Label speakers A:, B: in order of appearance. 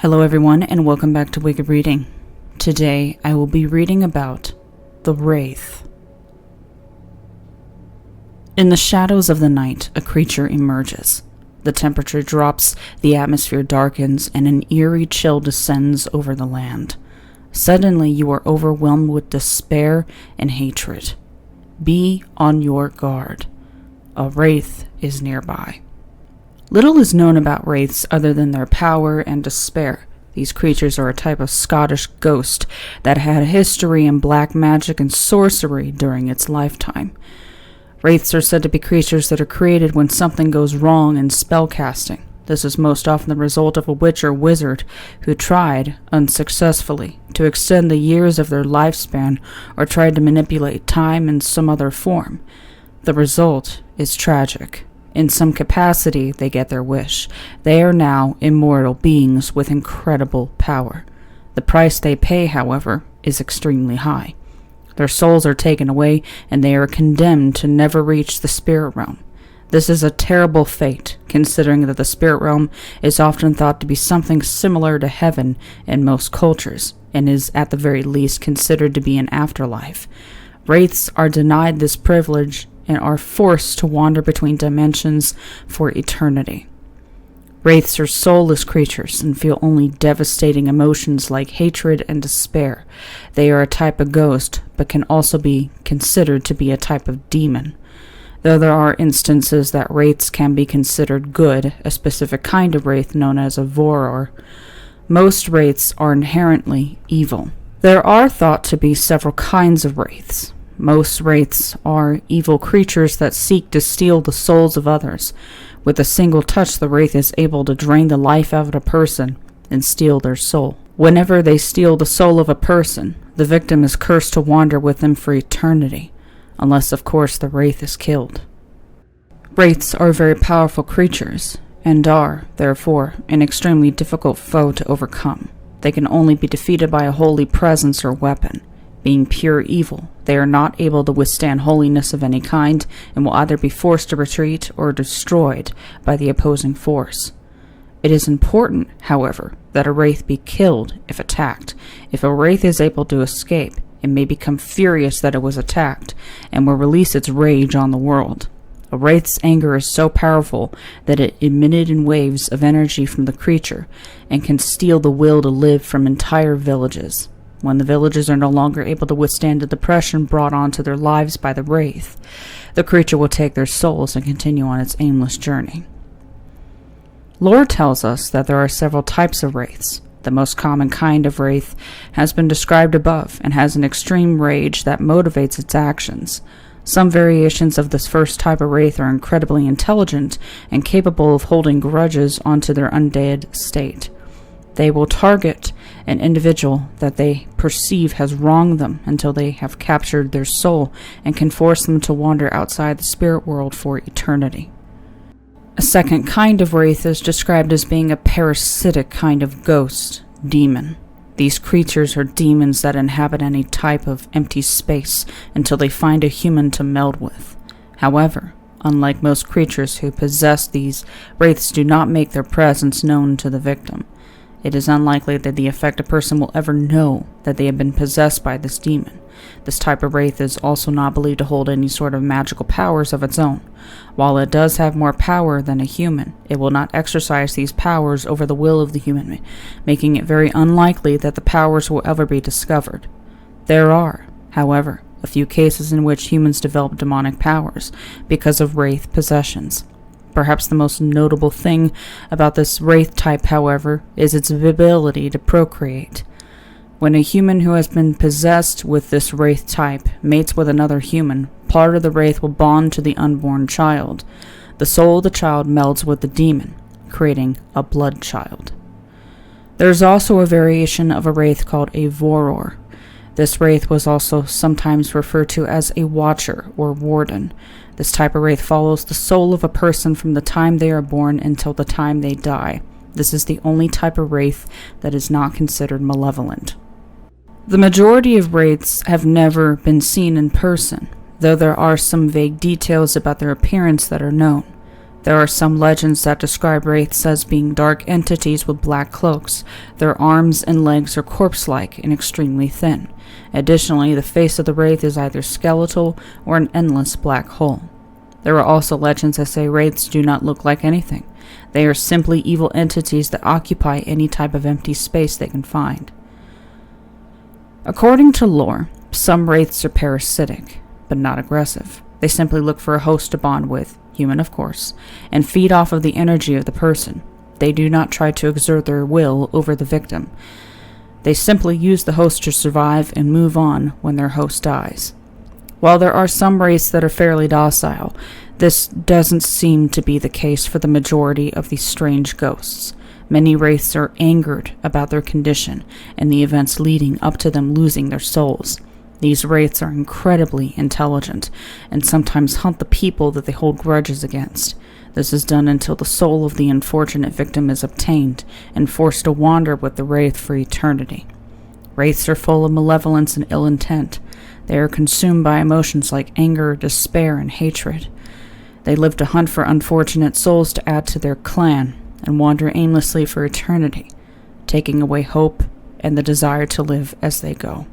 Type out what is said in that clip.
A: Hello everyone and welcome back to Wiki Reading. Today I will be reading about the Wraith. In the shadows of the night, a creature emerges. The temperature drops, the atmosphere darkens, and an eerie chill descends over the land. Suddenly you are overwhelmed with despair and hatred. Be on your guard. A Wraith is nearby. Little is known about wraiths other than their power and despair. These creatures are a type of Scottish ghost that had a history in black magic and sorcery during its lifetime. Wraiths are said to be creatures that are created when something goes wrong in spellcasting. This is most often the result of a witch or wizard who tried, unsuccessfully, to extend the years of their lifespan or tried to manipulate time in some other form. The result is tragic. In some capacity, they get their wish. They are now immortal beings with incredible power. The price they pay, however, is extremely high. Their souls are taken away, and they are condemned to never reach the spirit realm. This is a terrible fate, considering that the spirit realm is often thought to be something similar to heaven in most cultures, and is at the very least considered to be an afterlife. Wraiths are denied this privilege and are forced to wander between dimensions for eternity. Wraiths are soulless creatures and feel only devastating emotions like hatred and despair. They are a type of ghost, but can also be considered to be a type of demon. Though there are instances that wraiths can be considered good, a specific kind of wraith known as a Voror, most wraiths are inherently evil. There are thought to be several kinds of wraiths. Most wraiths are evil creatures that seek to steal the souls of others. With a single touch, the wraith is able to drain the life out of a person and steal their soul. Whenever they steal the soul of a person, the victim is cursed to wander with them for eternity, unless of course the wraith is killed. Wraiths are very powerful creatures, and are, therefore, an extremely difficult foe to overcome. They can only be defeated by a holy presence or weapon. Being pure evil, they are not able to withstand holiness of any kind and will either be forced to retreat or destroyed by the opposing force. It is important, however, that a wraith be killed if attacked. If a wraith is able to escape, it may become furious that it was attacked and will release its rage on the world. A wraith's anger is so powerful that it emitted in waves of energy from the creature and can steal the will to live from entire villages. When the villagers are no longer able to withstand the depression brought onto their lives by the wraith, the creature will take their souls and continue on its aimless journey. Lore tells us that there are several types of wraiths. The most common kind of wraith has been described above and has an extreme rage that motivates its actions. Some variations of this first type of wraith are incredibly intelligent and capable of holding grudges onto their undead state. They will target an individual that they perceive has wronged them until they have captured their soul and can force them to wander outside the spirit world for eternity. A second kind of wraith is described as being a parasitic kind of ghost, demon. These creatures are demons that inhabit any type of empty space until they find a human to meld with. However, unlike most creatures who possess these, wraiths do not make their presence known to the victim. It is unlikely that the affected person will ever know that they have been possessed by this demon. This type of wraith is also not believed to hold any sort of magical powers of its own. While it does have more power than a human, it will not exercise these powers over the will of the human, making it very unlikely that the powers will ever be discovered. There are, however, a few cases in which humans develop demonic powers because of wraith possessions. Perhaps the most notable thing about this wraith type, however, is its ability to procreate. When a human who has been possessed with this wraith type mates with another human, part of the wraith will bond to the unborn child. The soul of the child melds with the demon, creating a blood child. There is also a variation of a wraith called a Voror. This wraith was also sometimes referred to as a watcher or warden. This type of wraith follows the soul of a person from the time they are born until the time they die. This is the only type of wraith that is not considered malevolent. The majority of wraiths have never been seen in person, though there are some vague details about their appearance that are known. There are some legends that describe wraiths as being dark entities with black cloaks. Their arms and legs are corpse-like and extremely thin. Additionally, the face of the wraith is either skeletal or an endless black hole. There are also legends that say wraiths do not look like anything. They are simply evil entities that occupy any type of empty space they can find. According to lore, some wraiths are parasitic, but not aggressive. They simply look for a host to bond with, human of course, and feed off of the energy of the person. They do not try to exert their will over the victim. They simply use the host to survive and move on when their host dies. While there are some wraiths that are fairly docile, this doesn't seem to be the case for the majority of these strange ghosts. Many wraiths are angered about their condition and the events leading up to them losing their souls. These wraiths are incredibly intelligent and sometimes hunt the people that they hold grudges against. This is done until the soul of the unfortunate victim is obtained and forced to wander with the wraith for eternity. Wraiths are full of malevolence and ill intent. They are consumed by emotions like anger, despair, and hatred. They live to hunt for unfortunate souls to add to their clan and wander aimlessly for eternity, taking away hope and the desire to live as they go.